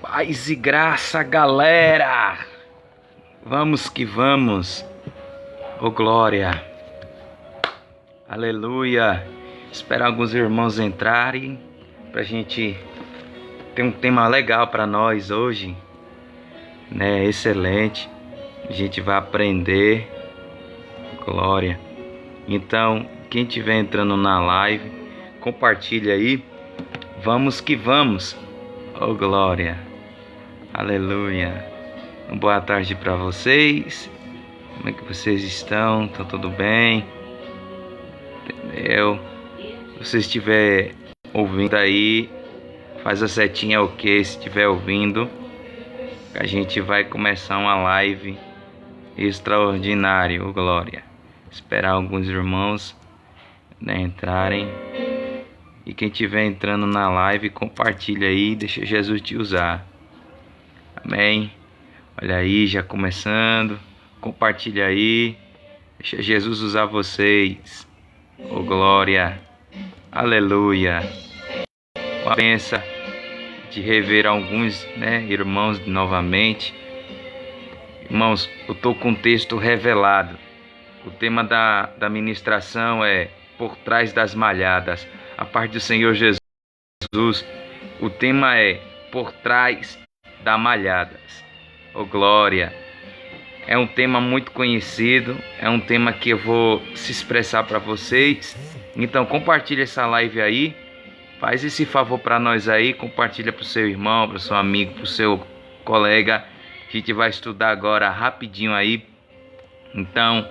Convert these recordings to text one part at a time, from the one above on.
Paz e graça, galera! Vamos que vamos! Ô glória! Aleluia! Esperar alguns irmãos entrarem pra gente ter um tema legal para nós hoje, né? Excelente! A gente vai aprender, glória! Então, quem estiver entrando na live, compartilha aí. Vamos que vamos! Ô glória! Aleluia! Uma boa tarde para vocês. Como é que vocês estão? Tá tudo bem? Entendeu? Se você estiver ouvindo aí, faz a setinha ok se estiver ouvindo. A gente vai começar uma live extraordinária, ô glória. Esperar alguns irmãos, né, entrarem. E quem estiver entrando na live, compartilha aí, deixa Jesus te usar. Amém? Olha aí, já começando. Compartilha aí. Deixa Jesus usar vocês. Oh, glória. Aleluia. Uma benção de rever alguns, né, irmãos novamente. Irmãos, eu estou com um texto revelado. O tema da ministração é Por Trás das Malhadas. A parte do Senhor Jesus. O tema é Por Trás das Malhadas. Oh, glória! É um tema muito conhecido, é um tema que eu vou se expressar para vocês. Então compartilha essa live aí, faz esse favor para nós aí, compartilha para o seu irmão, para o seu amigo, para o seu colega. A gente vai estudar agora rapidinho aí. Então,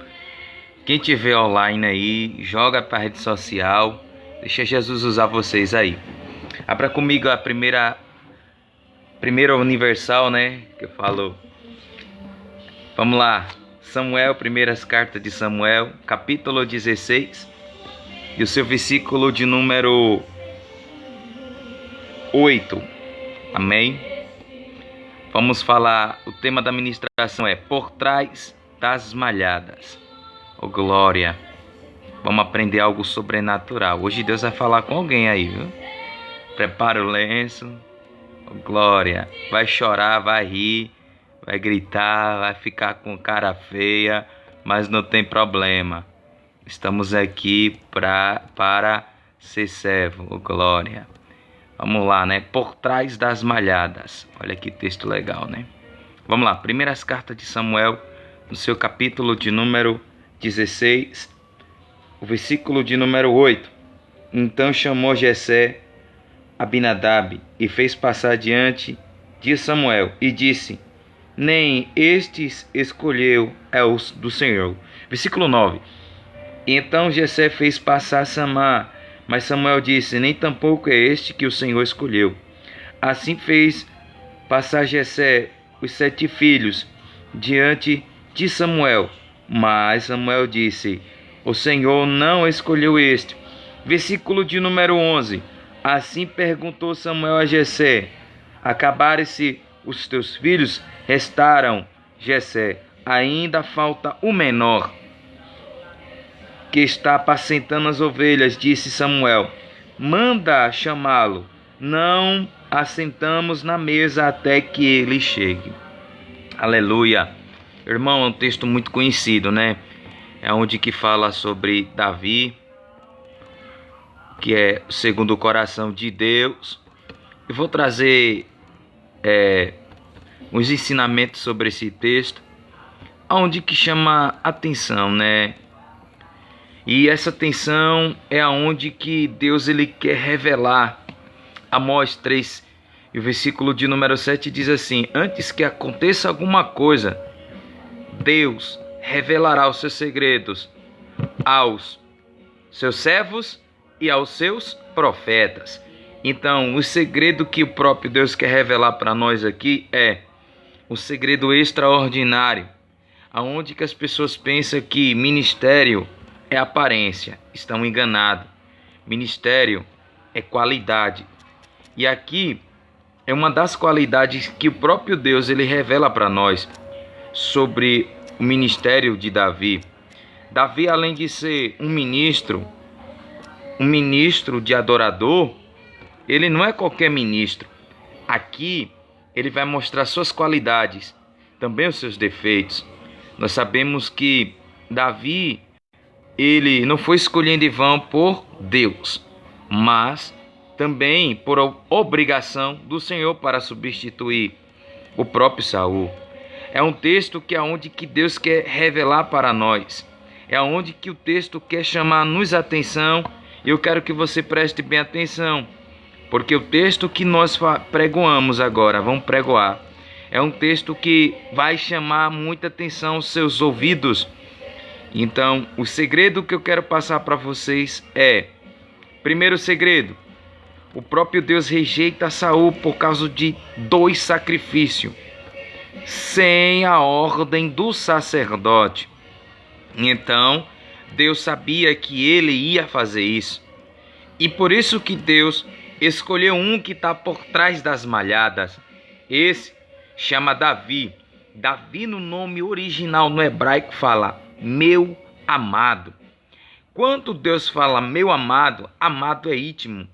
quem tiver online aí, joga para a rede social, deixa Jesus usar vocês aí. Abra comigo a primeira universal, né, que eu falo. Vamos lá, Samuel, primeiras cartas de Samuel, capítulo 16, e o seu versículo de número 8, amém? Vamos falar, o tema da ministração é Por Trás das Malhadas, oh glória, vamos aprender algo sobrenatural, hoje Deus vai falar com alguém aí, viu? Prepara o lenço, oh glória, vai chorar, vai rir, vai gritar, vai ficar com cara feia, mas não tem problema. Estamos aqui para ser servo, oh glória. Vamos lá, né? Por Trás das Malhadas. Olha que texto legal, né? Vamos lá, primeiras cartas de Samuel, no seu capítulo de número 16, o versículo de número 8. Então chamou Jessé Abinadab e fez passar diante de Samuel e disse: nem estes escolheu é o do Senhor. Versículo 9. Então Jessé fez passar Samá, mas Samuel disse: nem tampouco é este que o Senhor escolheu. Assim fez passar Jessé os 7 filhos diante de Samuel, mas Samuel disse: o Senhor não escolheu este. Versículo de número 11. Assim perguntou Samuel a Jessé: acabaram-se os teus filhos? Restaram, Jessé, ainda falta o menor, que está apacentando as ovelhas. Disse Samuel: manda chamá-lo, não assentamos na mesa até que ele chegue. Aleluia. Irmão, é um texto muito conhecido, né? É onde que fala sobre Davi, que é segundo o coração de Deus. Eu vou trazer uns ensinamentos sobre esse texto, onde que chama atenção, né? E essa atenção é aonde que Deus ele quer revelar. Amós 3, e o versículo de número 7 diz assim: antes que aconteça alguma coisa, Deus revelará os seus segredos aos seus servos e aos seus profetas. Então, o segredo que o próprio Deus quer revelar para nós aqui é um segredo extraordinário, aonde que as pessoas pensam que ministério é aparência, estão enganados. Ministério é qualidade. E aqui é uma das qualidades que o próprio Deus ele revela para nós sobre o ministério de Davi. Davi, além de ser um ministro de adorador, ele não é qualquer ministro. Aqui ele vai mostrar suas qualidades, também os seus defeitos. Nós sabemos que Davi, ele não foi escolhido em vão por Deus, mas também por obrigação do Senhor para substituir o próprio Saul. É um texto que é onde que Deus quer revelar para nós. É onde que o texto quer chamar-nos a atenção. E eu quero que você preste bem atenção, porque o texto que nós pregoamos agora, vamos pregoar, é um texto que vai chamar muita atenção aos seus ouvidos. Então, o segredo que eu quero passar para vocês é: primeiro segredo, o próprio Deus rejeita Saul por causa de 2 sacrifícios, sem a ordem do sacerdote. Então, Deus sabia que ele ia fazer isso. E por isso que Deus escolheu um que está por trás das malhadas. Esse chama Davi. Davi, no nome original no hebraico, fala meu amado. Quando Deus fala meu amado, amado é íntimo.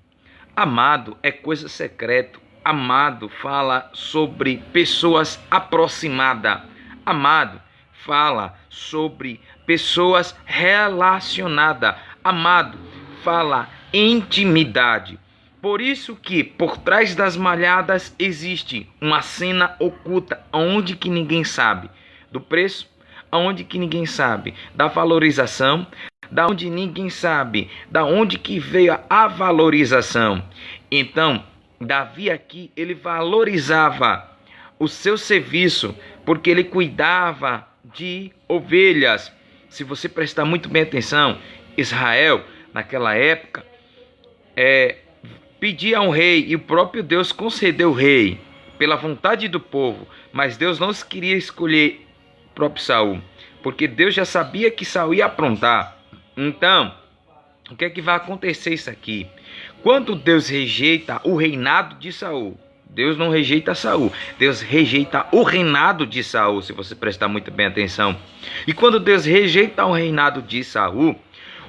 Amado é coisa secreta. Amado fala sobre pessoas aproximadas. Amado fala sobre pessoas relacionadas. Amado fala intimidade. Por isso que por trás das malhadas existe uma cena oculta, onde que ninguém sabe do preço, onde que ninguém sabe da valorização, da onde ninguém sabe da onde que veio a valorização. Então, Davi aqui, ele valorizava o seu serviço, porque ele cuidava de ovelhas. Se você prestar muito bem atenção, Israel, naquela época, pedia a um rei, e o próprio Deus concedeu o rei, pela vontade do povo. Mas Deus não queria escolher o próprio Saul, porque Deus já sabia que Saul ia aprontar. Então, o que é que vai acontecer isso aqui? Quando Deus rejeita o reinado de Saul, Deus não rejeita Saul, Deus rejeita o reinado de Saul, se você prestar muito bem atenção. E quando Deus rejeita o reinado de Saul,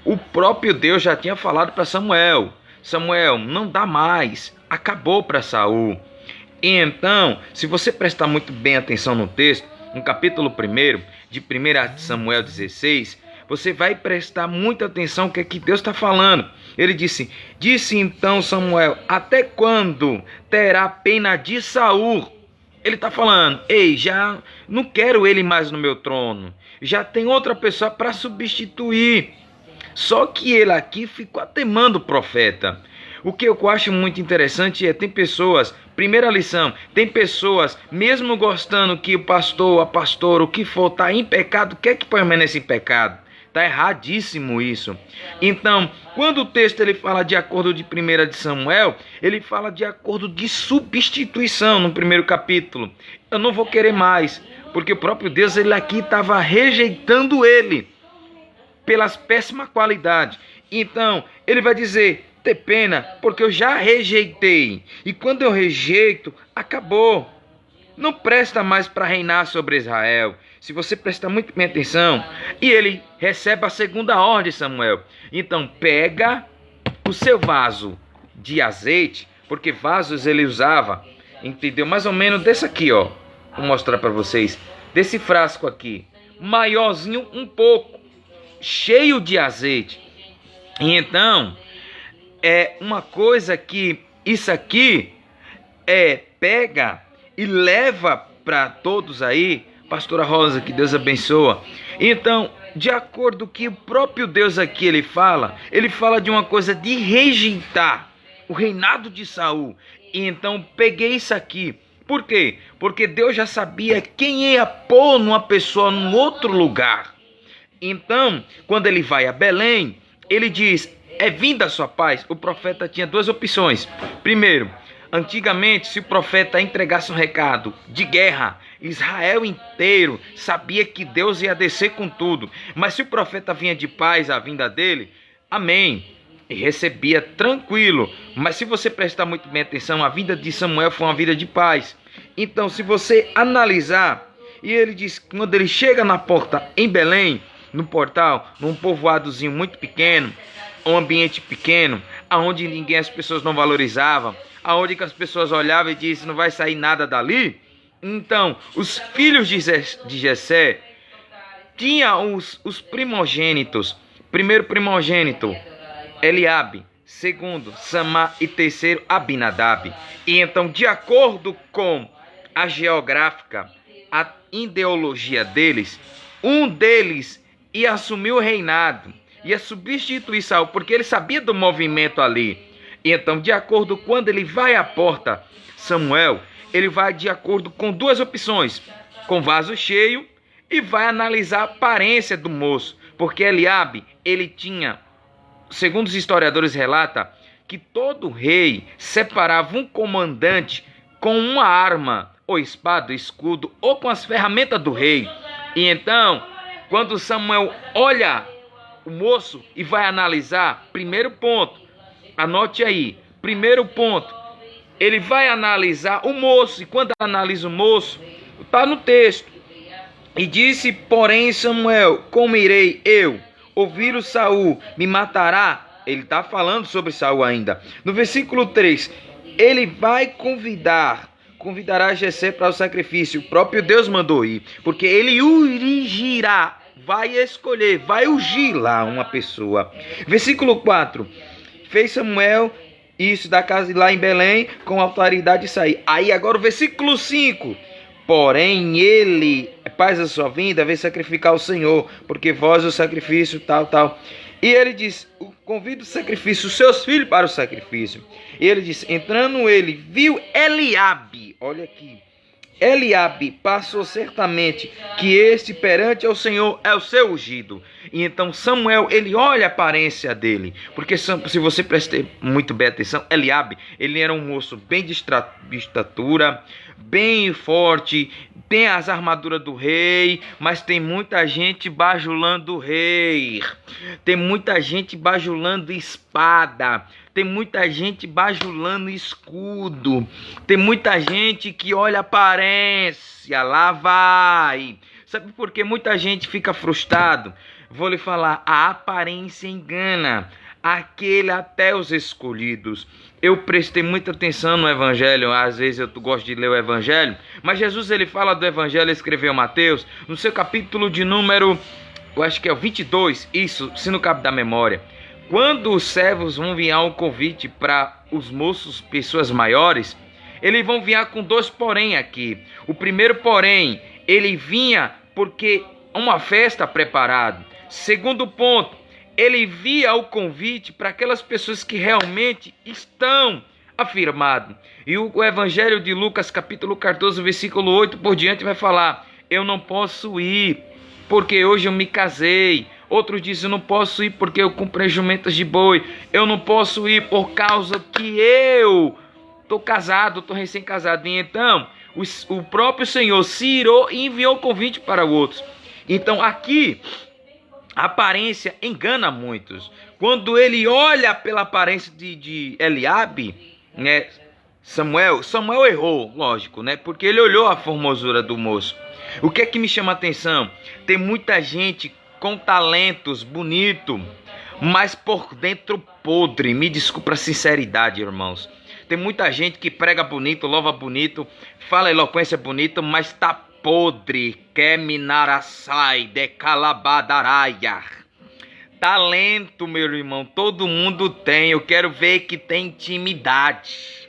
o próprio Deus já tinha falado para Samuel: Samuel, não dá mais, acabou para Saul. E então, se você prestar muito bem atenção no texto, no capítulo 1 de 1 Samuel 16, você vai prestar muita atenção no que é que Deus está falando. Ele disse então Samuel: até quando terá pena de Saul? Ele está falando: ei, já não quero ele mais no meu trono, já tem outra pessoa para substituir. Só que ele aqui ficou atemando o profeta. O que eu acho muito interessante tem pessoas, primeira lição, tem pessoas, mesmo gostando que o pastor, a pastora, o que for, está em pecado, quer que permaneça em pecado. Está erradíssimo isso. Então, quando o texto ele fala de acordo de 1 de Samuel, ele fala de acordo de substituição no primeiro capítulo. Eu não vou querer mais, porque o próprio Deus ele aqui estava rejeitando ele pelas péssimas qualidades. Então, ele vai dizer: ter pena, porque eu já rejeitei. E quando eu rejeito, acabou. Não presta mais para reinar sobre Israel. Se você prestar muito bem atenção, e ele recebe a segunda ordem, Samuel. Então, pega o seu vaso de azeite, porque vasos ele usava, entendeu? Mais ou menos desse aqui, ó. Vou mostrar para vocês. Desse frasco aqui, maiorzinho um pouco, cheio de azeite. E então, é uma coisa que isso aqui pega e leva para todos aí, pastora Rosa, que Deus abençoa. Então, de acordo com que o próprio Deus aqui ele fala de uma coisa de rejeitar o reinado de Saul. E então peguei isso aqui. Por quê? Porque Deus já sabia quem ia pôr uma pessoa num outro lugar. Então, quando ele vai a Belém, ele diz: é vinda a sua paz. O profeta tinha 2 opções. Primeiro, antigamente, se o profeta entregasse um recado de guerra, Israel inteiro sabia que Deus ia descer com tudo. Mas se o profeta vinha de paz, a vinda dele, amém, e recebia tranquilo. Mas se você prestar muito bem atenção, a vida de Samuel foi uma vida de paz. Então, se você analisar, e ele diz, quando ele chega na porta em Belém, no portal, num povoadozinho muito pequeno, um ambiente pequeno, aonde as pessoas não valorizavam, aonde que as pessoas olhavam e diziam, não vai sair nada dali. Então, os filhos de Jessé tinham os primogênitos. Primeiro primogênito, Eliabe. Segundo, Samá. E terceiro, Abinadab. E então, de acordo com a geográfica, a ideologia deles, um deles ia assumir o reinado, ia substituir Saul, porque ele sabia do movimento ali. E então, de acordo, quando ele vai à porta, Samuel, ele vai de acordo com duas opções, com vaso cheio, e vai analisar a aparência do moço, porque Eliabe, ele tinha, segundo os historiadores relata, que todo rei separava um comandante com uma arma, ou espada, escudo, ou com as ferramentas do rei. E então, quando Samuel olha o moço e vai analisar, primeiro ponto, anote aí, primeiro ponto, ele vai analisar o moço, e quando analisa o moço, está no texto, e disse, porém, Samuel, como irei eu ouvir o Saul, me matará? Ele está falando sobre Saul ainda. No versículo 3, ele vai convidará Jessé para o sacrifício. O próprio Deus mandou ir, porque ele urigirá, vai escolher, vai ungir lá uma pessoa. Versículo 4, fez Samuel isso da casa de lá em Belém, com autoridade de sair. Aí agora o versículo 5, porém ele, faz a sua vinda, vem sacrificar ao Senhor, porque vós o sacrifício, tal. E ele diz, convida o sacrifício, os seus filhos para o sacrifício. E ele diz, entrando ele, viu Eliabe, olha aqui, Eliabe passou certamente que este perante ao Senhor é o seu ungido. E então Samuel, ele olha a aparência dele, porque se você prestar muito bem atenção, Eliabe, ele era um moço bem de estatura, bem forte, tem as armaduras do rei, mas tem muita gente bajulando o rei, tem muita gente bajulando espada, tem muita gente bajulando escudo, tem muita gente que olha a aparência, lá vai. Sabe por que muita gente fica frustrado? Vou lhe falar, a aparência engana, aquele até os escolhidos. Eu prestei muita atenção no Evangelho, às vezes eu gosto de ler o Evangelho, mas Jesus, ele fala do Evangelho, ele escreveu Mateus, no seu capítulo de número, eu acho que é o 22, isso, se não cabe da memória. Quando os servos vão enviar um convite para os moços, pessoas maiores, eles vão vir com dois porém aqui. O primeiro porém, ele vinha porque uma festa preparada. Segundo ponto, ele via o convite para aquelas pessoas que realmente estão afirmadas. E o Evangelho de Lucas, capítulo 14, versículo 8 por diante, vai falar, eu não posso ir, porque hoje eu me casei. Outros dizem, eu não posso ir porque eu comprei jumentas de boi. Eu não posso ir por causa que eu estou casado, estou recém-casado. E então, o próprio Senhor se irou e enviou o convite para outros. Então, aqui, a aparência engana muitos. Quando ele olha pela aparência de Eliabe, né, Samuel errou, lógico, né? Porque ele olhou a formosura do moço. O que é que me chama a atenção? Tem muita gente com talentos bonito, mas por dentro podre. Me desculpa a sinceridade, irmãos. Tem muita gente que prega bonito, louva bonito, fala eloquência bonita, mas tá podre. Quer minaraçai de calabadaraia. Talento, meu irmão, todo mundo tem. Eu quero ver que tem intimidade.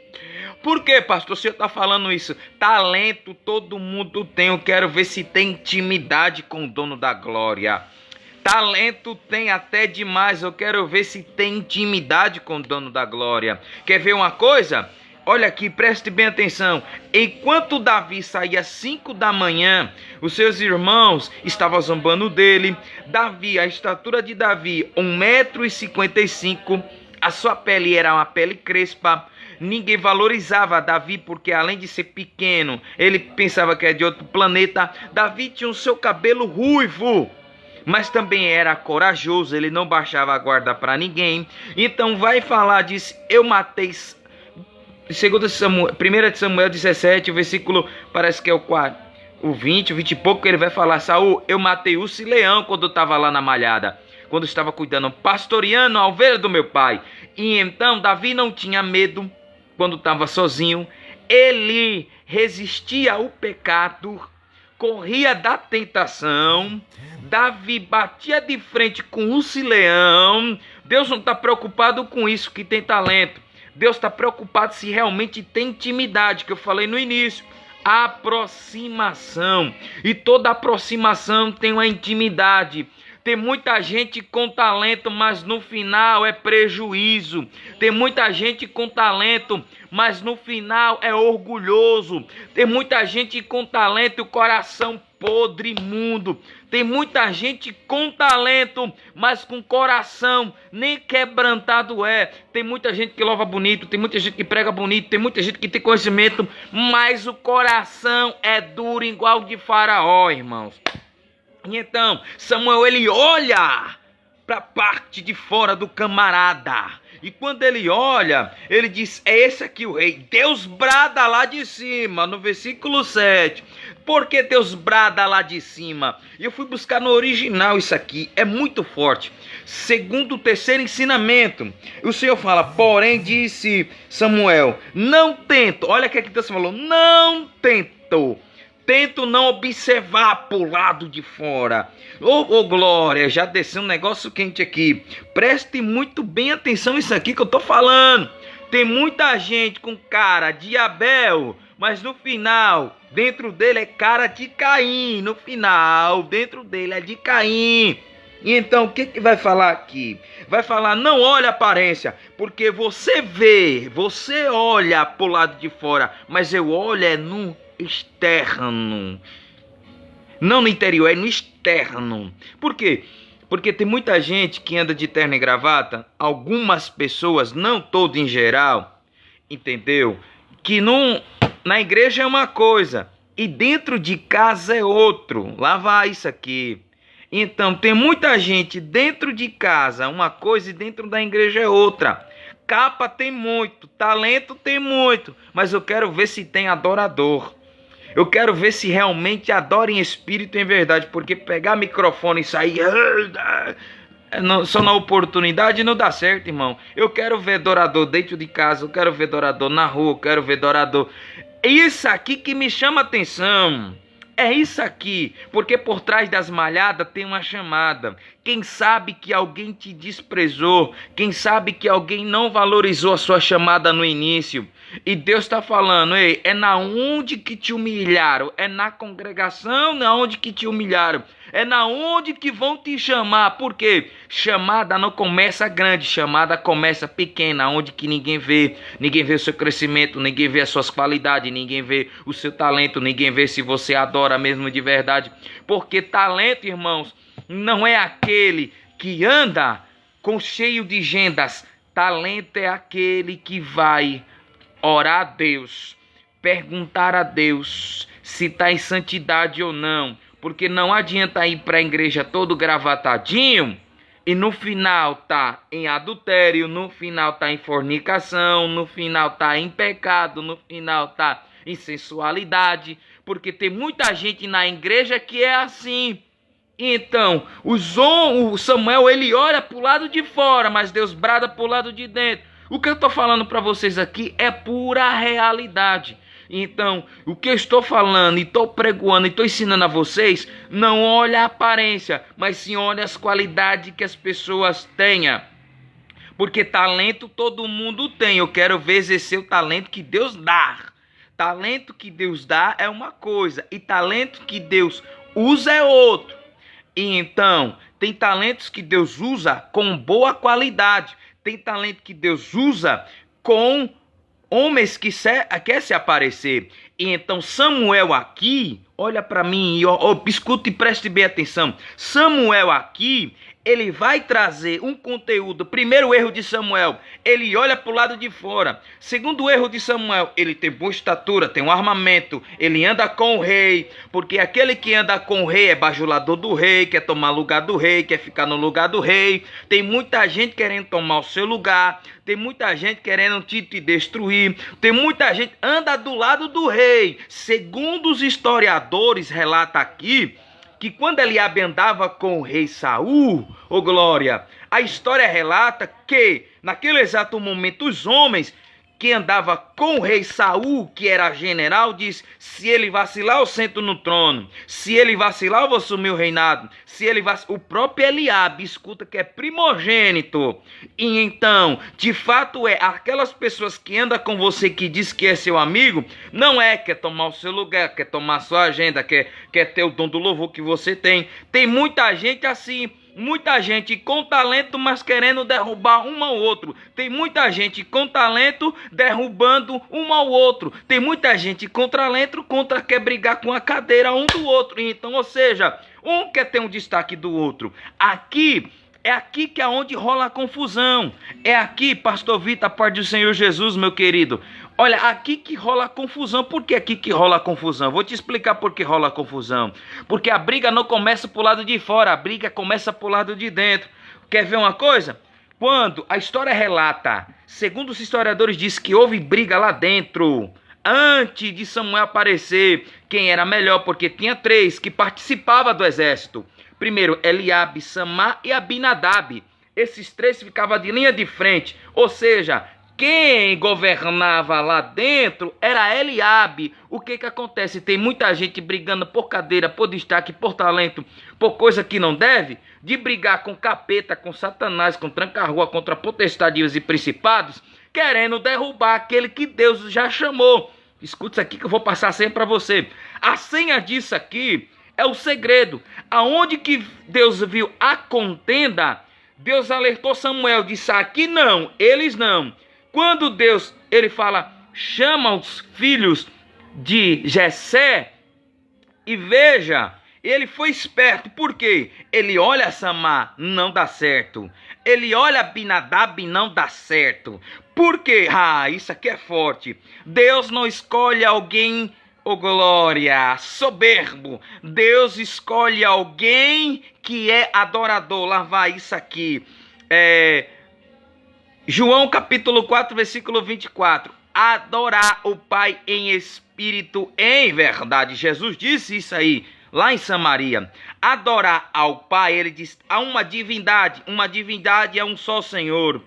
Por que, pastor, o senhor está falando isso? Talento todo mundo tem. Eu quero ver se tem intimidade com o dono da glória. Talento tem até demais. Eu quero ver se tem intimidade com o dono da glória. Quer ver uma coisa? Olha aqui, preste bem atenção. Enquanto Davi saía às 5 da manhã, os seus irmãos estavam zombando dele. Davi, a estatura de Davi, 1,55 m. A sua pele era uma pele crespa. Ninguém valorizava Davi porque, além de ser pequeno, ele pensava que era de outro planeta. Davi tinha o seu cabelo ruivo, mas também era corajoso. Ele não baixava a guarda para ninguém. Então vai falar, diz, eu matei... 1 de Samuel 17, o versículo, parece que é o 20 e pouco, ele vai falar, Saul, eu matei urso e leão quando eu estava lá na malhada, quando eu estava cuidando, pastoreando a ovelha do meu pai. E então Davi não tinha medo, quando estava sozinho, ele resistia ao pecado, corria da tentação. Davi batia de frente com o leão. Deus não está preocupado com isso, que tem talento. Deus está preocupado se realmente tem intimidade, que eu falei no início. Aproximação. E toda aproximação tem uma intimidade. Tem muita gente com talento, mas no final é prejuízo. Tem muita gente com talento, mas no final é orgulhoso. Tem muita gente com talento e o coração podre, imundo. Tem muita gente com talento, mas com coração nem quebrantado é. Tem muita gente que louva bonito, tem muita gente que prega bonito, tem muita gente que tem conhecimento, mas o coração é duro igual de Faraó, irmãos. E então, Samuel, ele olha para a parte de fora do camarada. E quando ele olha, ele diz, é esse aqui o rei. Deus brada lá de cima, no versículo 7. Por que Deus brada lá de cima? E eu fui buscar no original isso aqui, é muito forte. Segundo o terceiro ensinamento, o Senhor fala, porém disse Samuel, não tento, olha o que Deus falou, não tento não observar para o lado de fora. Ô glória, já desceu um negócio quente aqui. Preste muito bem atenção isso aqui que eu tô falando. Tem muita gente com cara de Abel, mas no final, dentro dele é cara de Caim. No final, dentro dele é de Caim. E então, o que vai falar aqui? Vai falar, não olha a aparência, porque você vê, você olha para o lado de fora, mas eu olho é no externo, não no interior, é no externo. Por quê? Porque tem muita gente que anda de terno e gravata, algumas pessoas, não todo em geral, entendeu? Que não, na igreja é uma coisa e dentro de casa é outro. Lá vai isso aqui. Então tem muita gente dentro de casa uma coisa e dentro da igreja é outra. Capa tem muito, talento tem muito, mas eu quero ver se tem adorador. Eu quero ver se realmente adora em espírito e em verdade, porque pegar microfone e sair só na oportunidade não dá certo, irmão. Eu quero ver adorador dentro de casa, eu quero ver adorador na rua, eu quero ver adorador. É isso aqui que me chama atenção. É isso aqui, porque por trás das malhadas tem uma chamada. Quem sabe que alguém te desprezou, quem sabe que alguém não valorizou a sua chamada no início. E Deus está falando, ei, é na onde que te humilharam, é na congregação na onde que te humilharam, é na onde que vão te chamar. Por quê? Chamada não começa grande, chamada começa pequena, onde que ninguém vê o seu crescimento, ninguém vê as suas qualidades, ninguém vê o seu talento, ninguém vê se você adora mesmo de verdade. Porque talento, irmãos, não é aquele que anda com cheio de gendas. Talento é aquele que vai orar a Deus, perguntar a Deus se está em santidade ou não, porque não adianta ir para a igreja todo gravatadinho e no final tá em adultério, no final tá em fornicação, no final tá em pecado, no final tá em sensualidade, porque tem muita gente na igreja que é assim. Então, o Samuel, ele olha para o lado de fora, mas Deus brada para o lado de dentro. O que eu estou falando para vocês aqui é pura realidade. Então, o que eu estou falando e estou pregoando e estou ensinando a vocês, não olha a aparência, mas sim olha as qualidades que as pessoas tenham. Porque talento todo mundo tem. Eu quero ver exercer o talento que Deus dá. Talento que Deus dá é uma coisa e talento que Deus usa é outro. E então, tem talentos que Deus usa com boa qualidade. Tem talento que Deus usa com homens que quer se aparecer. E então Samuel aqui, olha para mim e escuta e preste bem atenção. Samuel aqui, ele vai trazer um conteúdo. Primeiro erro de Samuel, ele olha para o lado de fora. Segundo erro de Samuel, ele tem boa estatura, tem um armamento, ele anda com o rei, porque aquele que anda com o rei é bajulador do rei, quer tomar lugar do rei, quer ficar no lugar do rei. Tem muita gente querendo tomar o seu lugar, tem muita gente querendo te destruir, tem muita gente anda do lado do rei. Segundo os historiadores, relata aqui que quando Eliabe andava com o rei Saul, glória, a história relata que naquele exato momento os homens que andava com o rei Saul, que era general, diz: se ele vacilar, eu sento no trono. Se ele vacilar, eu vou assumir o reinado. Se ele vacilar, o próprio Eliabe, escuta, que é primogênito. E então, de fato aquelas pessoas que andam com você, que diz que é seu amigo, não quer tomar o seu lugar, quer tomar a sua agenda, quer ter o dom do louvor que você tem. Tem muita gente assim. Muita gente com talento, mas querendo derrubar um ao outro. Tem muita gente com talento derrubando um ao outro. Tem muita gente com talento quer brigar com a cadeira um do outro. Então, ou seja, um quer ter um destaque do outro. É aqui que é onde rola a confusão. É aqui, pastor Vitor, a paz do Senhor Jesus, meu querido. Olha, aqui que rola a confusão. Por que aqui que rola a confusão? Vou te explicar por que rola a confusão. Porque a briga não começa pro lado de fora, a briga começa pro lado de dentro. Quer ver uma coisa? Quando a história relata, segundo os historiadores, diz que houve briga lá dentro, antes de Samuel aparecer, quem era melhor, porque tinha 3 que participavam do exército. Primeiro, Eliabe, Samá e Abinadab. Esses 3 ficavam de linha de frente, ou seja, quem governava lá dentro era Eliabe. O que acontece? Tem muita gente brigando por cadeira, por destaque, por talento, por coisa que não deve, de brigar com capeta, com Satanás, com tranca-rua, contra potestades e principados, querendo derrubar aquele que Deus já chamou. Escuta isso aqui que eu vou passar sempre para você. A senha disso aqui é o segredo. Aonde que Deus viu a contenda, Deus alertou Samuel, disse: aqui não, eles não. Quando Deus, ele fala, chama os filhos de Jessé, e veja, ele foi esperto. Por quê? Ele olha Samá, não dá certo. Ele olha Abinadab, não dá certo. Por quê? Isso aqui é forte. Deus não escolhe alguém, glória, soberbo. Deus escolhe alguém que é adorador. Lá vai isso aqui. João capítulo 4, versículo 24. Adorar o Pai em espírito, em verdade. Jesus disse isso aí, lá em Samaria. Adorar ao Pai, ele diz, há uma divindade é um só Senhor.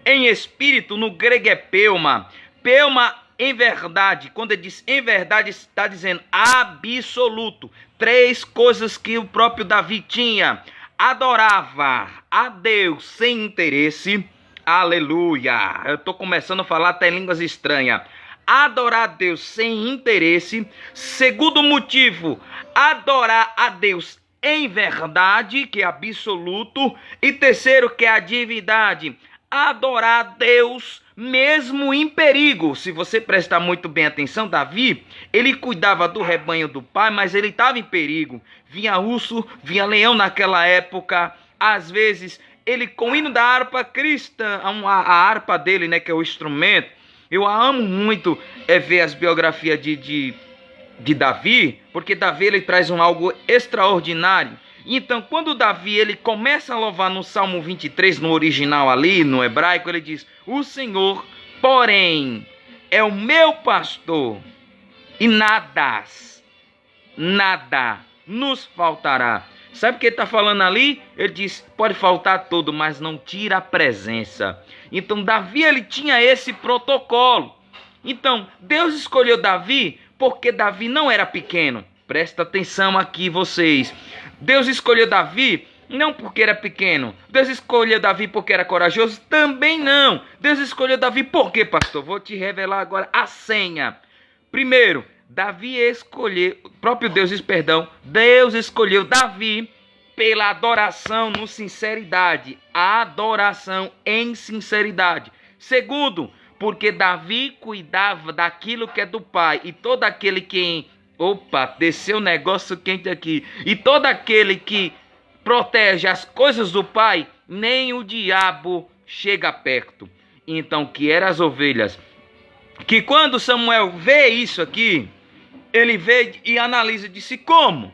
Em espírito, no grego é pneuma. Pneuma, em verdade, quando ele diz em verdade, está dizendo absoluto. 3 coisas que o próprio Davi tinha. Adorava a Deus sem interesse. Aleluia! Eu estou começando a falar até línguas estranhas. Adorar a Deus sem interesse. Segundo motivo, adorar a Deus em verdade, que é absoluto. E terceiro, que é a divindade. Adorar a Deus mesmo em perigo. Se você prestar muito bem atenção, Davi, ele cuidava do rebanho do pai, mas ele estava em perigo. Vinha urso, vinha leão naquela época. Às vezes, ele com o hino da harpa cristã, a harpa dele, né, que é o instrumento. Eu amo muito ver as biografias de Davi, porque Davi ele traz algo extraordinário. Então, quando Davi ele começa a louvar no Salmo 23, no original ali, no hebraico, ele diz: o Senhor, porém, é o meu pastor, e nada nos faltará. Sabe o que ele está falando ali? Ele diz, pode faltar tudo, mas não tira a presença. Então, Davi ele tinha esse protocolo. Então, Deus escolheu Davi porque Davi não era pequeno. Presta atenção aqui, vocês. Deus escolheu Davi não porque era pequeno. Deus escolheu Davi porque era corajoso? Também não. Deus escolheu Davi por quê, pastor? Vou te revelar agora a senha. Primeiro, Davi escolheu, Deus escolheu Davi pela adoração no sinceridade. A adoração em sinceridade. Segundo, porque Davi cuidava daquilo que é do pai. E todo aquele que... Opa, desceu um negócio quente aqui. E todo aquele que protege as coisas do pai, nem o diabo chega perto. Então, que eram as ovelhas. Que quando Samuel vê isso aqui, ele vê e analisa e disse, como?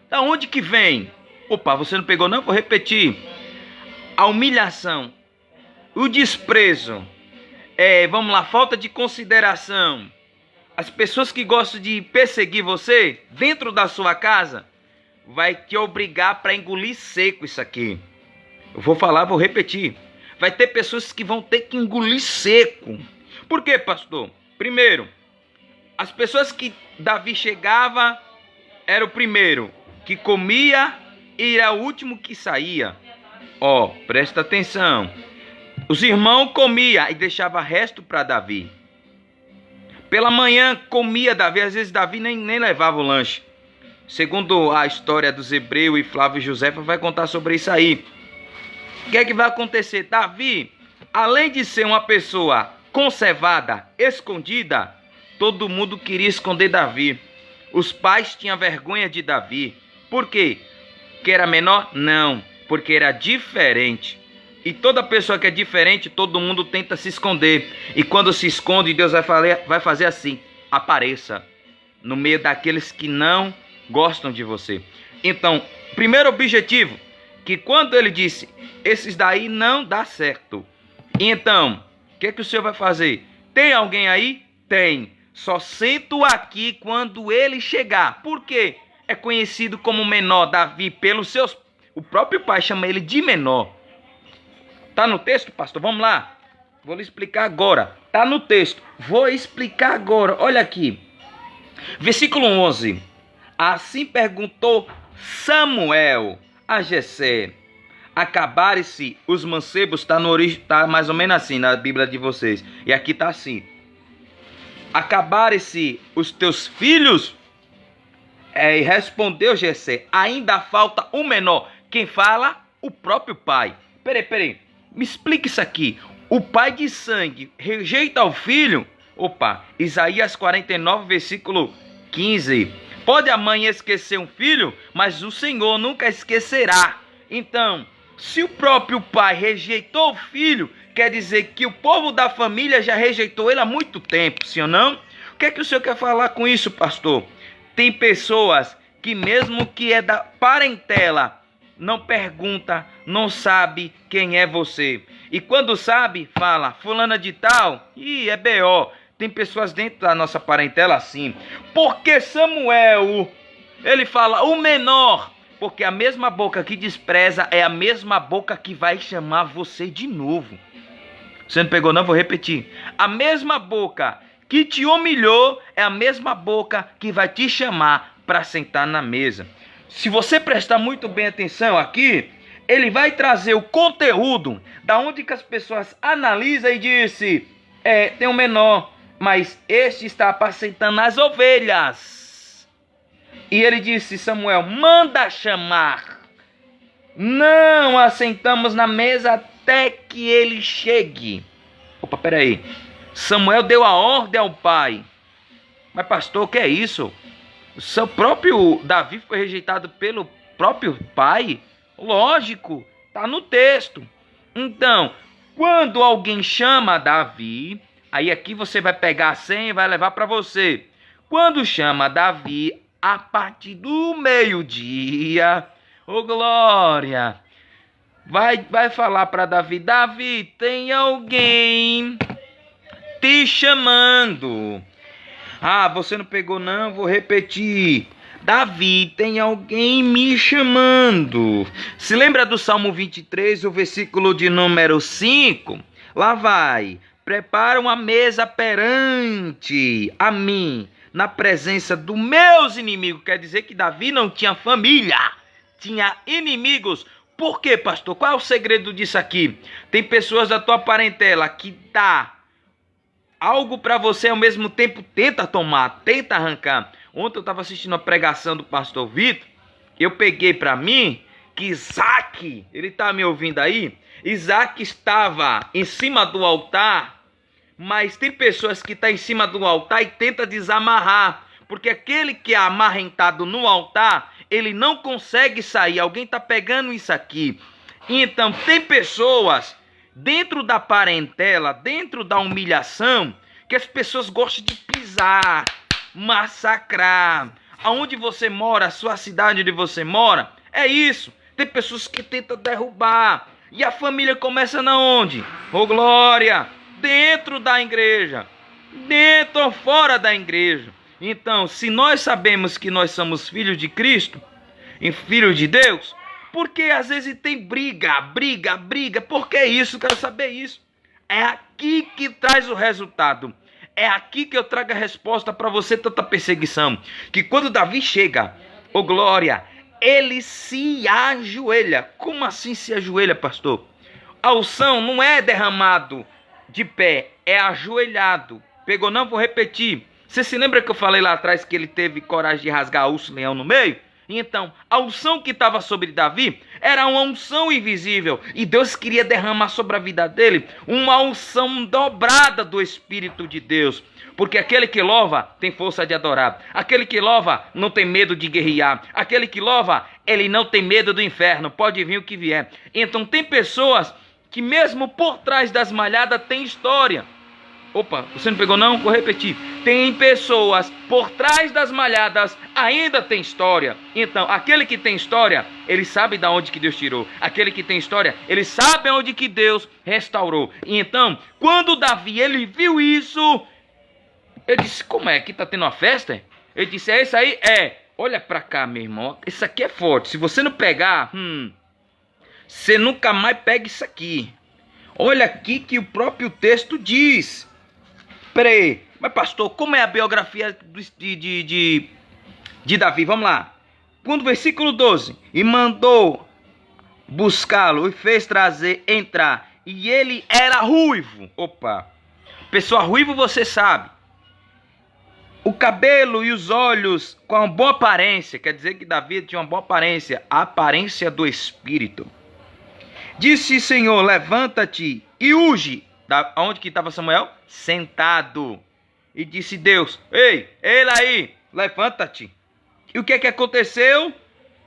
Da onde que vem? Opa, você não pegou não? Vou repetir. A humilhação, o desprezo, vamos lá, falta de consideração. As pessoas que gostam de perseguir você dentro da sua casa, vai te obrigar para engolir seco isso aqui. Eu vou falar, vou repetir. Vai ter pessoas que vão ter que engolir seco. Por quê, pastor? Primeiro, as pessoas que Davi chegava era o primeiro que comia e era o último que saía. Ó, presta atenção. Os irmãos comiam e deixava resto para Davi. Pela manhã comia Davi, às vezes Davi nem levava o lanche. Segundo a história dos Hebreus e Flávio Josefa vai contar sobre isso aí. O que é que vai acontecer? Davi, além de ser uma pessoa conservada, escondida, todo mundo queria esconder Davi. Os pais tinham vergonha de Davi. Por quê? Porque era menor? Não, porque era diferente. E toda pessoa que é diferente, todo mundo tenta se esconder. E quando se esconde, Deus vai fazer assim: apareça no meio daqueles que não gostam de você. Então, primeiro objetivo, que quando ele disse, esses daí não dá certo. Então, o que é que o Senhor vai fazer? Tem alguém aí? Tem. Só sento aqui quando ele chegar. Por quê? É conhecido como menor. Davi, pelos seus... O próprio pai chama ele de menor. Tá no texto, pastor? Vamos lá. Vou lhe explicar agora. Tá no texto. Vou explicar agora. Olha aqui. Versículo 11. Assim perguntou Samuel a Jessé: acabaram-se os mancebos? Tá no origem, tá mais ou menos assim na Bíblia de vocês. E aqui tá assim: acabaram-se os teus filhos? E respondeu Jessé: ainda falta um menor. Quem fala? O próprio pai. Peraí. Me explica isso aqui. O pai de sangue rejeita o filho? Opa, Isaías 49, versículo 15. Pode a mãe esquecer um filho, mas o Senhor nunca esquecerá. Então, se o próprio pai rejeitou o filho, quer dizer que o povo da família já rejeitou ele há muito tempo, sim ou não? O que é que o senhor quer falar com isso, pastor? Tem pessoas que mesmo que é da parentela, não pergunta, não sabe quem é você. E quando sabe, fala, fulana de tal, é B.O. Tem pessoas dentro da nossa parentela assim. Porque Samuel, ele fala, o menor. Porque a mesma boca que despreza é a mesma boca que vai chamar você de novo. Você não pegou não? Vou repetir. A mesma boca que te humilhou é a mesma boca que vai te chamar para sentar na mesa. Se você prestar muito bem atenção aqui, ele vai trazer o conteúdo da onde que as pessoas analisam e dizem, tem um menor, mas este está apacentando as ovelhas. E ele disse, Samuel, manda chamar. Não assentamos na mesa até que ele chegue. Opa, peraí. Samuel deu a ordem ao pai. Mas pastor, o que é isso? O seu próprio Davi foi rejeitado pelo próprio pai? Lógico, está no texto. Então, quando alguém chama Davi, aí aqui você vai pegar a senha e vai levar para você. Quando chama Davi, a partir do meio-dia, glória, vai falar para Davi, Davi, tem alguém te chamando. Você não pegou não? Vou repetir. Davi, tem alguém me chamando. Se lembra do Salmo 23, o versículo de número 5? Lá vai. Prepara uma mesa perante a mim, na presença dos meus inimigos. Quer dizer que Davi não tinha família, tinha inimigos. Por quê, pastor? Qual é o segredo disso aqui? Tem pessoas da tua parentela que dá algo para você, ao mesmo tempo tenta tomar, tenta arrancar. Ontem eu estava assistindo a pregação do pastor Vitor, eu peguei para mim que Isaac, ele está me ouvindo aí? Isaac estava em cima do altar, mas tem pessoas que estão em cima do altar e tenta desamarrar, porque aquele que é amarrentado no altar, ele não consegue sair. Alguém está pegando isso aqui. Então tem pessoas dentro da parentela, dentro da humilhação, que as pessoas gostam de pisar, massacrar. Aonde você mora, a sua cidade onde você mora, é isso. Tem pessoas que tentam derrubar. E a família começa na onde? Glória! Dentro da igreja. Dentro ou fora da igreja. Então, se nós sabemos que nós somos filhos de Cristo, e filhos de Deus, porque às vezes tem briga. Por que isso? Quero saber isso. É aqui que traz o resultado. É aqui que eu trago a resposta para você, tanta perseguição. Que quando Davi chega, ô glória, ele se ajoelha. Como assim se ajoelha, pastor? A unção não é derramado de pé, é ajoelhado. Pegou não? Vou repetir. Você se lembra que eu falei lá atrás que ele teve coragem de rasgar a urso leão no meio? Então, a unção que estava sobre Davi era uma unção invisível. E Deus queria derramar sobre a vida dele uma unção dobrada do Espírito de Deus. Porque aquele que louva tem força de adorar. Aquele que louva não tem medo de guerrear. Aquele que louva, ele não tem medo do inferno. Pode vir o que vier. Então tem pessoas que mesmo por trás das malhadas tem história. Opa, você não pegou não? Vou repetir. Tem pessoas por trás das malhadas, ainda tem história. Então, aquele que tem história, ele sabe de onde que Deus tirou. Aquele que tem história, ele sabe onde que Deus restaurou. E então, quando Davi, ele viu isso, ele disse, como é? Aqui tá tendo uma festa? Ele disse, é isso aí? É. Olha pra cá, meu irmão. Isso aqui é forte. Se você não pegar, você nunca mais pega isso aqui. Olha aqui que o próprio texto diz. Peraí, mas pastor, como é a biografia de Davi? Vamos lá. Quando o versículo 12, e mandou buscá-lo e fez entrar, e ele era ruivo. Opa, pessoa ruivo você sabe. O cabelo e os olhos com uma boa aparência, quer dizer que Davi tinha uma boa aparência, a aparência do Espírito. Disse Senhor, levanta-te e unge. Onde que estava Samuel? Sentado. E disse Deus, ei, ele aí, levanta-te. E o que é que aconteceu?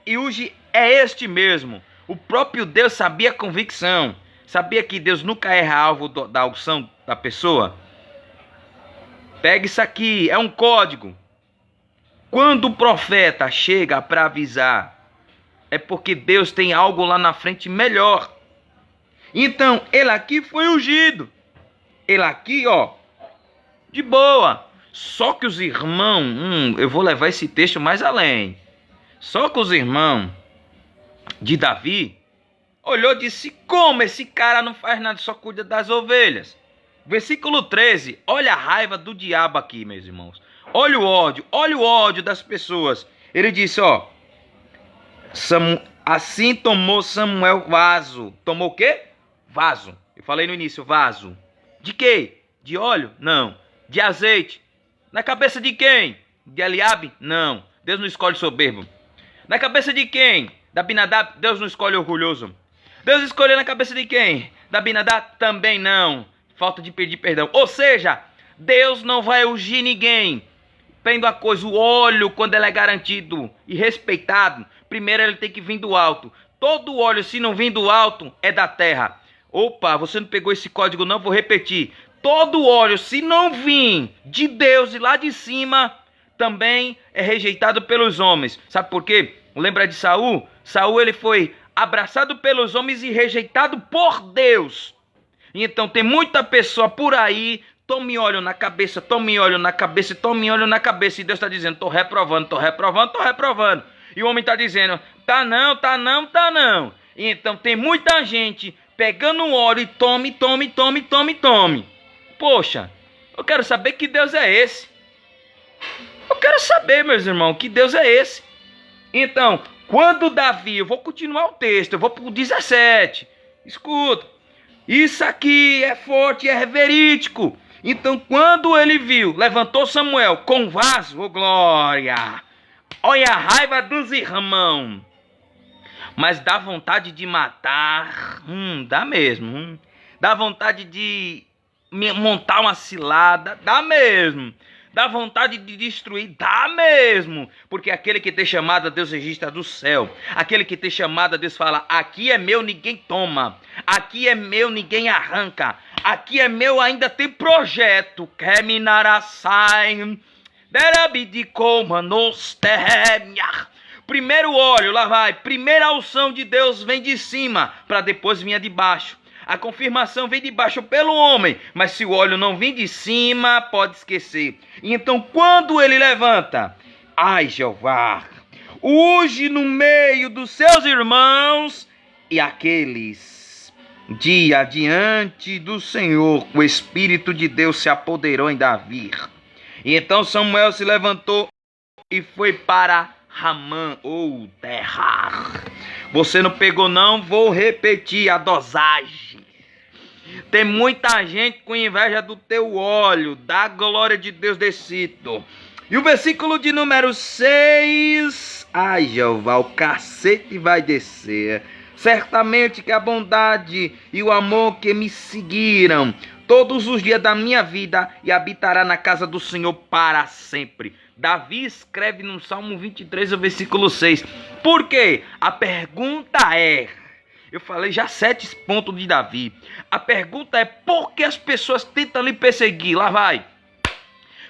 E unge é este mesmo. O próprio Deus sabia a convicção. Sabia que Deus nunca erra alvo da unção da pessoa. Pega isso aqui, é um código. Quando o profeta chega para avisar, é porque Deus tem algo lá na frente melhor. Então, ele aqui foi ungido. Ele aqui, ó, de boa. Só que os irmãos, eu vou levar esse texto mais além. Só que os irmãos de Davi olhou e disse, como esse cara não faz nada, só cuida das ovelhas. Versículo 13, olha a raiva do diabo aqui, meus irmãos. Olha o ódio das pessoas. Ele disse, ó, assim tomou Samuel vaso. Tomou o quê? Vaso. Eu falei no início, vaso. De quê? De óleo? Não. De azeite? Na cabeça de quem? De Eliabe? Não. Deus não escolhe soberbo. Na cabeça de quem? Da Abinadab? Deus não escolhe orgulhoso. Deus escolheu na cabeça de quem? Da Abinadab? Também não. Falta de pedir perdão. Ou seja, Deus não vai ungir ninguém. Prenda uma coisa, o óleo, quando ele é garantido e respeitado, primeiro ele tem que vir do alto. Todo óleo, se não vir do alto, é da terra. Opa, você não pegou esse código não? Vou repetir. Todo óleo, se não vir de Deus e lá de cima, também é rejeitado pelos homens. Sabe por quê? Lembra de Saul? Saul, ele foi abraçado pelos homens e rejeitado por Deus. Então tem muita pessoa por aí, tome óleo na cabeça, tome óleo na cabeça, tome óleo na cabeça. E Deus está dizendo, estou reprovando, estou reprovando, estou reprovando. E o homem está dizendo, tá não, tá não, tá não. E então tem muita gente pegando um óleo e tome, tome, tome, tome, tome. Poxa, eu quero saber que Deus é esse. Eu quero saber, meus irmãos, que Deus é esse. Então, quando Davi, eu vou continuar o texto, eu vou para o 17. Escuta, isso aqui é forte, é verídico. Então, quando ele viu, levantou Samuel com um vaso, oh glória. Olha a raiva dos irmãos. Mas dá vontade de matar, dá mesmo. Dá vontade de montar uma cilada, dá mesmo. Dá vontade de destruir, dá mesmo. Porque aquele que tem chamado a Deus registra do céu. Aquele que tem chamado a Deus fala, aqui é meu, ninguém toma. Aqui é meu, ninguém arranca. Aqui é meu, ainda tem projeto. Primeiro óleo, lá vai. Primeira unção de Deus vem de cima, para depois vir de baixo. A confirmação vem de baixo pelo homem, mas se o óleo não vir de cima, pode esquecer. E então quando ele levanta, ai Jeová, unge no meio dos seus irmãos, e aqueles dia, diante do Senhor, o Espírito de Deus se apoderou em Davi. E então Samuel se levantou e foi para Ramã, ou terra. Você não pegou não? Vou repetir a dosagem. Tem muita gente com inveja do teu óleo, da glória de Deus descido. E o versículo de número 6. Ai, Jeová, o cacete vai descer. Certamente que a bondade e o amor que me seguiram todos os dias da minha vida e habitará na casa do Senhor para sempre. Davi escreve no Salmo 23, o versículo 6. Por quê? A pergunta é... Eu falei já 7 pontos de Davi. A pergunta é por que as pessoas tentam lhe perseguir? Lá vai.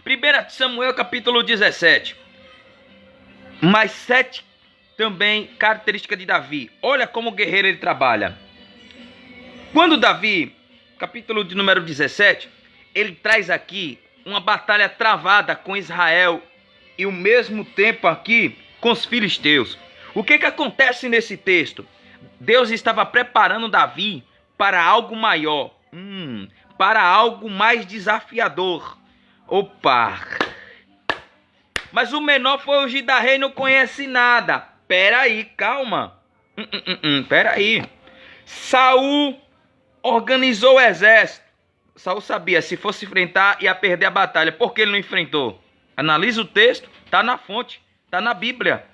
1 Samuel capítulo 17. Mais 7 também característica de Davi. Olha como o guerreiro ele trabalha. Quando Davi, capítulo de número 17, ele traz aqui uma batalha travada com Israel e ao mesmo tempo aqui com os filisteus. O que acontece nesse texto? Deus estava preparando Davi para algo maior, para algo mais desafiador. Opa! Mas o menor foi ungir da rei, não conhece nada. Peraí, calma. Peraí. Saul organizou o exército. Saul sabia, se fosse enfrentar, ia perder a batalha. Por que ele não enfrentou? Analisa o texto, está na fonte, está na Bíblia.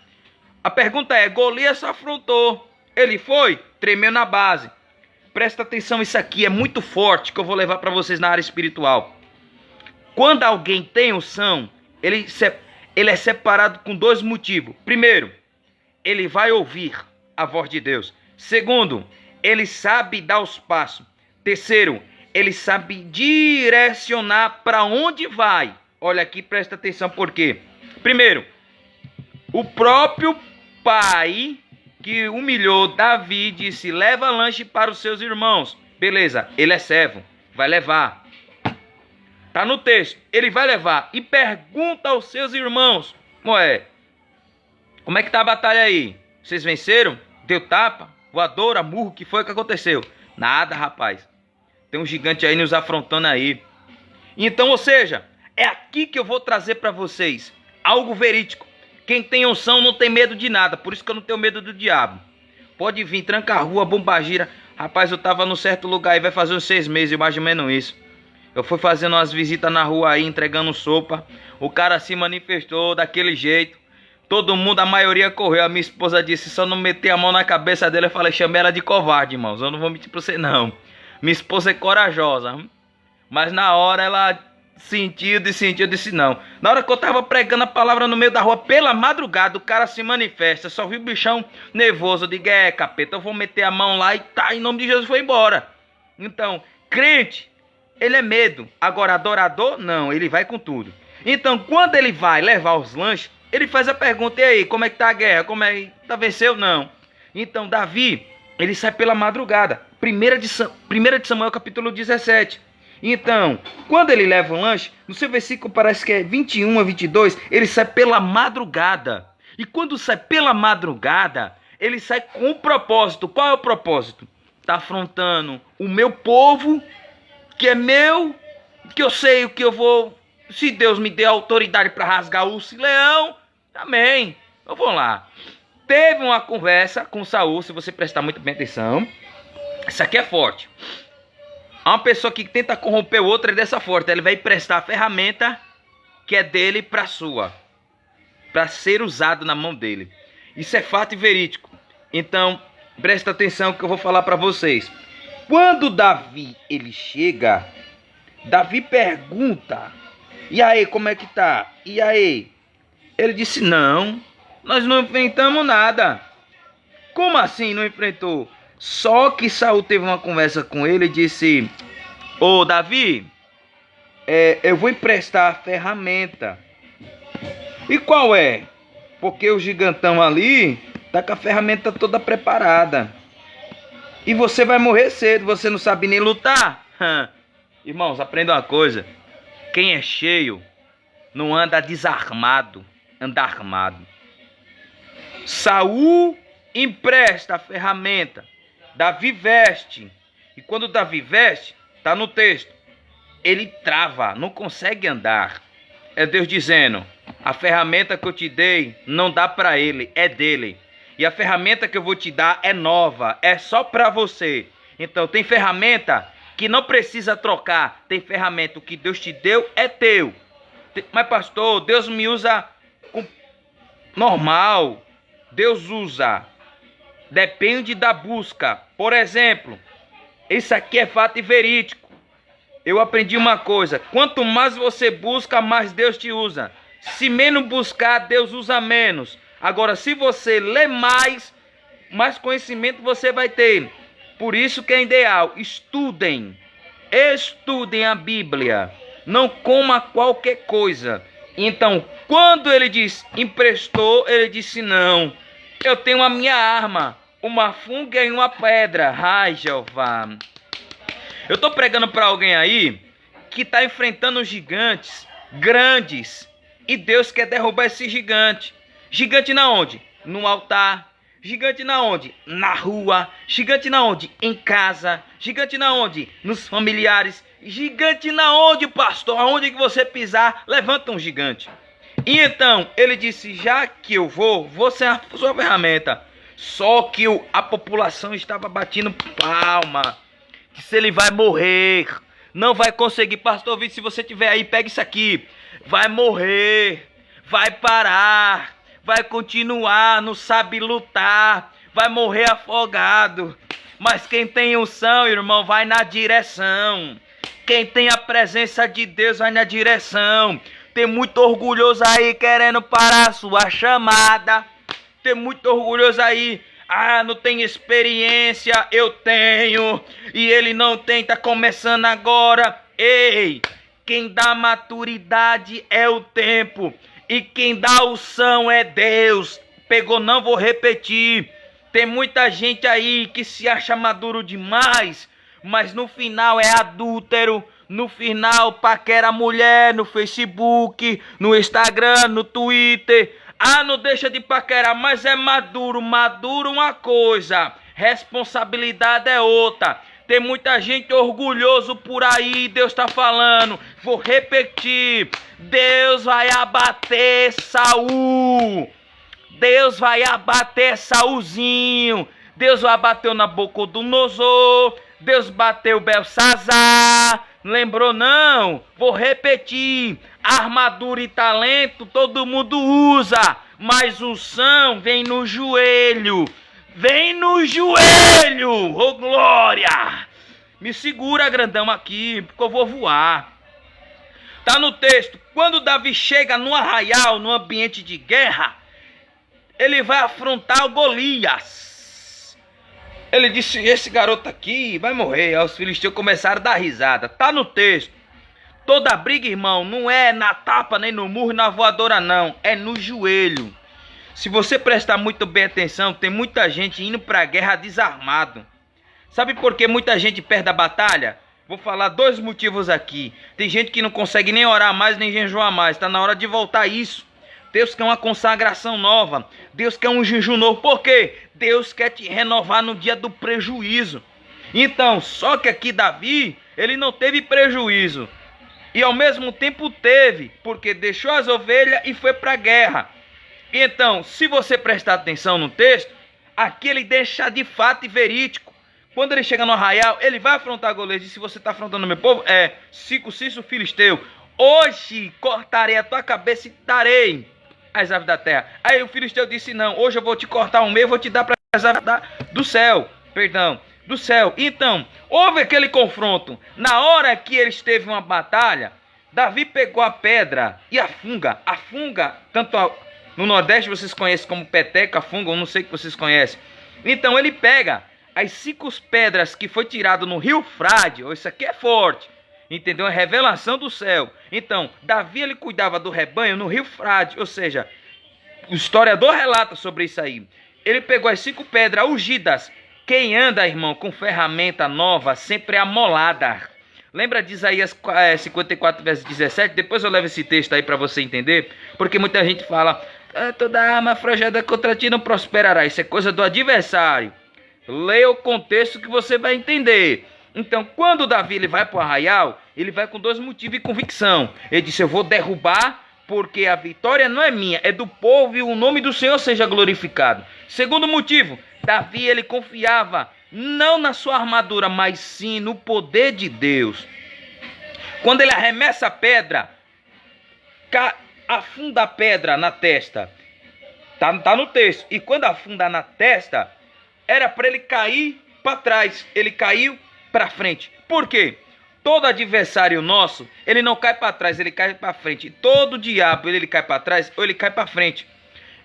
A pergunta é, Golias afrontou. Ele foi, tremeu na base. Presta atenção, isso aqui é muito forte, que eu vou levar para vocês na área espiritual. Quando alguém tem unção, ele é separado com 2 motivos. Primeiro, ele vai ouvir a voz de Deus. Segundo, ele sabe dar os passos. Terceiro, ele sabe direcionar para onde vai. Olha aqui, presta atenção, por quê? Primeiro, o próprio pai que humilhou Davi disse, leva lanche para os seus irmãos. Beleza, ele é servo, vai levar. Tá no texto, ele vai levar e pergunta aos seus irmãos, como é que tá a batalha aí? Vocês venceram? Deu tapa? Voadora, murro, o que foi que aconteceu? Nada, rapaz. Tem um gigante aí nos afrontando aí. Então, ou seja, é aqui que eu vou trazer para vocês algo verídico. Quem tem unção não tem medo de nada, por isso que eu não tenho medo do diabo. Pode vir, tranca a rua, bombagira. Rapaz, eu tava num certo lugar aí, vai fazer uns 6 meses, mais ou menos isso. Eu fui fazendo umas visitas na rua aí, entregando sopa. O cara se manifestou daquele jeito. Todo mundo, a maioria correu. A minha esposa disse, se eu não meter a mão na cabeça dele, eu falei, chamei ela de covarde, irmãos. Eu não vou mentir pra você, não. Minha esposa é corajosa. Mas na hora ela sentiu, disse não. Na hora que eu tava pregando a palavra no meio da rua, pela madrugada, o cara se manifesta. Só vi o bichão nervoso. Eu digo, capeta, eu vou meter a mão lá e tá, em nome de Jesus, foi embora. Então, crente, ele é medo. Agora, adorador, não, ele vai com tudo. Então, quando ele vai levar os lanches, ele faz a pergunta, e aí, como é que tá a guerra? Como é que tá, venceu? Não. Então, Davi, ele sai pela madrugada. 1 de Samuel, capítulo 17. Então, quando ele leva o lanche, no seu versículo parece que é 21 a 22, ele sai pela madrugada. E quando sai pela madrugada, ele sai com um propósito. Qual é o propósito? Tá afrontando o meu povo, que é meu, que eu sei o que eu vou... Se Deus me der autoridade para rasgar o urso e leão, amém. Eu vou lá. Teve uma conversa com Saul, se você prestar muito bem atenção. Isso aqui é forte. Uma pessoa que tenta corromper o outro é dessa forte. Ele vai emprestar a ferramenta que é dele para sua. Para ser usado na mão dele. Isso é fato e verídico. Então, presta atenção que eu vou falar para vocês. Quando Davi, ele chega, Davi pergunta, e aí, como é que tá? E aí? Ele disse, não, nós não enfrentamos nada. Como assim não enfrentou? Só que Saul teve uma conversa com ele e disse, ô Davi, eu vou emprestar a ferramenta. E qual é? Porque o gigantão ali tá com a ferramenta toda preparada. E você vai morrer cedo, você não sabe nem lutar. Irmãos, aprenda uma coisa. Quem é cheio não anda desarmado, anda armado. Saul empresta a ferramenta. Davi veste. E quando Davi veste, está no texto, ele trava, não consegue andar. É Deus dizendo, a ferramenta que eu te dei não dá para ele, é dele. E a ferramenta que eu vou te dar é nova, é só para você. Então tem ferramenta que não precisa trocar, tem ferramenta que Deus te deu, é teu. Mas pastor, Deus me usa normal, Deus usa, depende da busca. Por exemplo, isso aqui é fato e verídico. Eu aprendi uma coisa, quanto mais você busca, mais Deus te usa. Se menos buscar, Deus usa menos. Agora, se você ler mais conhecimento você vai ter. Por isso que é ideal, estudem a Bíblia. Não coma qualquer coisa. Então, quando ele diz emprestou, ele disse não. Eu tenho a minha arma, uma funga e uma pedra. Ai, Jeová. Eu estou pregando para alguém aí que está enfrentando gigantes grandes. E Deus quer derrubar esse gigante. Gigante na onde? No altar. Gigante na onde? Na rua. Gigante na onde? Em casa. Gigante na onde? Nos familiares. Gigante na onde, pastor? Aonde que você pisar, levanta um gigante. E então, ele disse, já que eu vou ser a sua ferramenta. Só que a população estava batendo palma. Que se ele vai morrer, não vai conseguir. Pastor Vitor, se você tiver aí, pega isso aqui. Vai morrer, vai parar, vai continuar, não sabe lutar, vai morrer afogado. Mas quem tem unção, irmão, vai na direção. Quem tem a presença de Deus vai na direção. Tem muito orgulhoso aí querendo parar a sua chamada. Tem muito orgulhoso aí. Ah, não tem experiência, eu tenho. E ele não tem, tá começando agora. Ei, quem dá maturidade é o tempo. E quem dá unção é Deus. Pegou, não vou repetir. Tem muita gente aí que se acha maduro demais, mas no final é adúltero. No final paquera mulher no Facebook, no Instagram, no Twitter. Ah, não deixa de paquerar, mas é maduro. Maduro uma coisa, responsabilidade é outra. Tem muita gente orgulhoso por aí, Deus está falando. Vou repetir, Deus vai abater Saul. Deus vai abater Saulzinho. Deus vai abater Nabucodonosor. Deus bateu Belsazar. Lembrou não? Vou repetir. Armadura e talento todo mundo usa, mas unção vem no joelho. Vem no joelho, ô glória! Me segura, grandão, aqui, porque eu vou voar. Tá no texto, quando Davi chega no arraial, no ambiente de guerra, ele vai afrontar o Golias. Ele disse, esse garoto aqui vai morrer. Aí os filisteus começaram a dar risada. Tá no texto. Toda briga, irmão, não é na tapa, nem no murro, na voadora, não. É no joelho. Se você prestar muito bem atenção, tem muita gente indo para a guerra desarmado. Sabe por que muita gente perde a batalha? Vou falar 2 motivos aqui. Tem gente que não consegue nem orar mais, nem jejuar mais. Está na hora de voltar isso. Deus quer uma consagração nova. Deus quer um jejum novo. Por quê? Deus quer te renovar no dia do prejuízo. Então, só que aqui Davi, ele não teve prejuízo. E ao mesmo tempo teve, porque deixou as ovelhas e foi para a guerra. Então, se você prestar atenção no texto, aqui ele deixa de fato e verídico. Quando ele chega no arraial, ele vai afrontar Golias. E se você está afrontando meu povo, circunciso filisteu. Hoje cortarei a tua cabeça e darei as aves da terra. Aí o filisteu disse, não, hoje eu vou te cortar o meio, vou te dar para as aves do céu. Do céu. Então, houve aquele confronto. Na hora que eles teve uma batalha, Davi pegou a pedra e a funga. A funga, no Nordeste vocês conhecem como peteca, funga, eu não sei que vocês conhecem. Então ele pega as 5 pedras que foi tirado no rio Frade. Isso aqui é forte. Entendeu? É revelação do céu. Então, Davi ele cuidava do rebanho no rio Frade. Ou seja, o historiador relata sobre isso aí. Ele pegou as 5 pedras ungidas. Quem anda, irmão, com ferramenta nova, sempre é amolada. Lembra de Isaías 54, verso 17? Depois eu levo esse texto aí para você entender. Porque muita gente fala, toda arma forjada contra ti não prosperará. Isso é coisa do adversário. Leia o contexto que você vai entender. Então, quando Davi ele vai para o arraial, ele vai com 2 motivos e convicção. Ele disse, eu vou derrubar porque a vitória não é minha, é do povo e o nome do Senhor seja glorificado. Segundo motivo, Davi ele confiava não na sua armadura, mas sim no poder de Deus. Quando ele arremessa a pedra, afunda a pedra na testa. Tá no texto. E quando afunda na testa, era para ele cair para trás. Ele caiu para frente. Por quê? Todo adversário nosso, ele não cai para trás, ele cai para frente. Todo diabo, ele cai para trás ou ele cai para frente.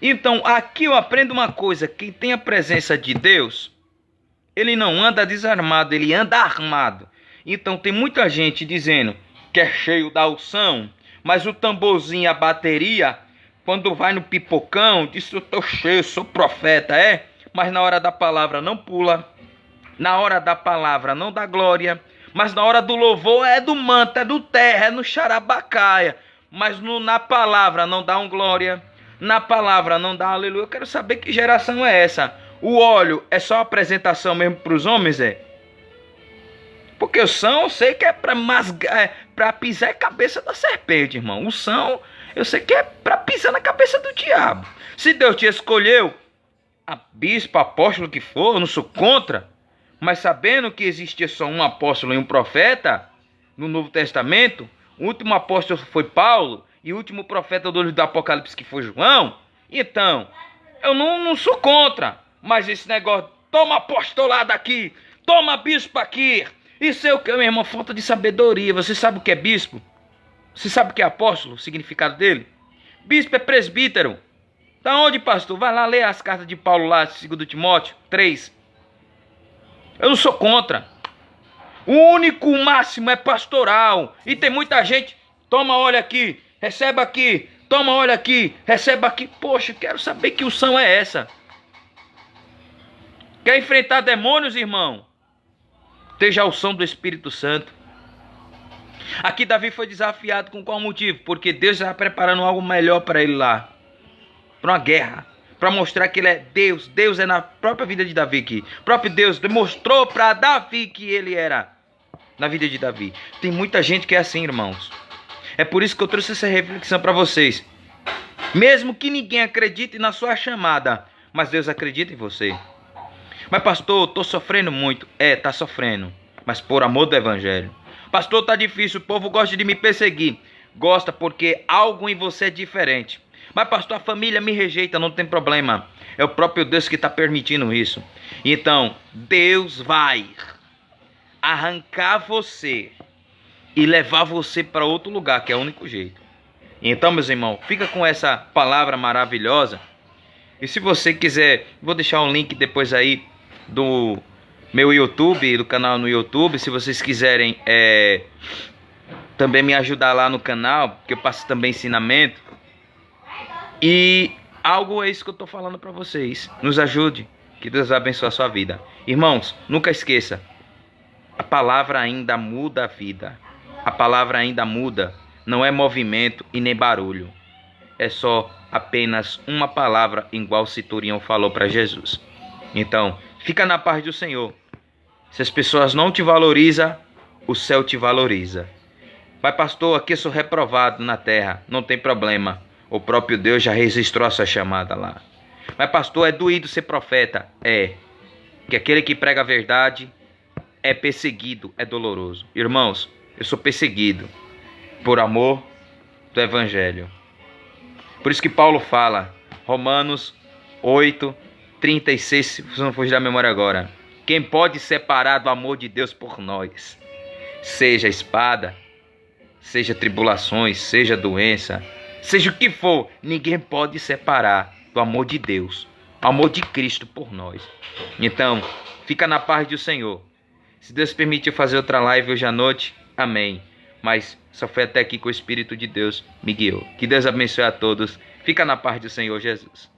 Então, aqui eu aprendo uma coisa. Quem tem a presença de Deus, ele não anda desarmado, ele anda armado. Então, tem muita gente dizendo que é cheio da unção, mas o tamborzinho, a bateria, quando vai no pipocão, diz, eu estou cheio, sou profeta, mas na hora da palavra não pula, na hora da palavra não dá glória, mas na hora do louvor é do manto, é do terra, é no xarabacaia, mas na palavra não dá glória, na palavra não dá aleluia. Eu quero saber que geração é essa. O óleo é só apresentação mesmo para os homens, Porque o são, eu sei que é para pisar a cabeça da serpente, irmão. O são, eu sei que é para pisar na cabeça do diabo. Se Deus te escolheu, a bispo, apóstolo que for, eu não sou contra. Mas sabendo que existia só um apóstolo e um profeta no Novo Testamento, o último apóstolo foi Paulo e o último profeta do livro do Apocalipse que foi João, então, eu não sou contra. Mas esse negócio, toma apostolado aqui, toma bispo aqui, isso é o que, meu irmão? Falta de sabedoria. Você sabe o que é bispo? Você sabe o que é apóstolo? O significado dele? Bispo é presbítero. Da onde, pastor? Vai lá ler as cartas de Paulo lá, 2 Timóteo 3. Eu não sou contra. O único máximo é pastoral. E tem muita gente, toma óleo aqui, receba aqui, toma óleo aqui, receba aqui. Poxa, quero saber que unção é essa. Quer enfrentar demônios, irmão? Esteja a unção do Espírito Santo. Aqui Davi foi desafiado com qual motivo? Porque Deus estava preparando algo melhor para ele lá. Para uma guerra. Para mostrar que ele é Deus. Deus é na própria vida de Davi aqui. O próprio Deus demonstrou para Davi que ele era na vida de Davi. Tem muita gente que é assim, irmãos. É por isso que eu trouxe essa reflexão para vocês. Mesmo que ninguém acredite na sua chamada, mas Deus acredita em você. Mas pastor, estou sofrendo muito. Está sofrendo. Mas por amor do evangelho. Pastor, está difícil, o povo gosta de me perseguir. Gosta porque algo em você é diferente. Mas pastor, a família me rejeita, não tem problema. É o próprio Deus que está permitindo isso. Então, Deus vai arrancar você e levar você para outro lugar, que é o único jeito. Então, meus irmãos, fica com essa palavra maravilhosa. E se você quiser, vou deixar um link depois aí do meu YouTube, do canal no YouTube. Se vocês quiserem também me ajudar lá no canal, que eu passo também ensinamento. E algo é isso que eu estou falando para vocês. Nos ajude, que Deus vai abençoar a sua vida. Irmãos, nunca esqueça, a palavra ainda muda a vida. A palavra ainda muda, não é movimento e nem barulho. É só apenas uma palavra, igual o Centurião falou para Jesus. Então, fica na paz do Senhor. Se as pessoas não te valorizam, o céu te valoriza. Vai, pastor, aqui eu sou reprovado na terra, não tem problema. O próprio Deus já registrou a sua chamada lá. Mas pastor, é doído ser profeta? Que aquele que prega a verdade é perseguido, é doloroso. Irmãos, eu sou perseguido por amor do evangelho. Por isso que Paulo fala, Romanos 8, 36, se você não fugir da memória agora. Quem pode separar do amor de Deus por nós? Seja espada, seja tribulações, seja doença, seja o que for, ninguém pode separar do amor de Deus, o amor de Cristo por nós. Então, fica na paz do Senhor. Se Deus permitir fazer outra live hoje à noite, amém. Mas só foi até aqui que o Espírito de Deus me guiou. Que Deus abençoe a todos. Fica na paz do Senhor Jesus.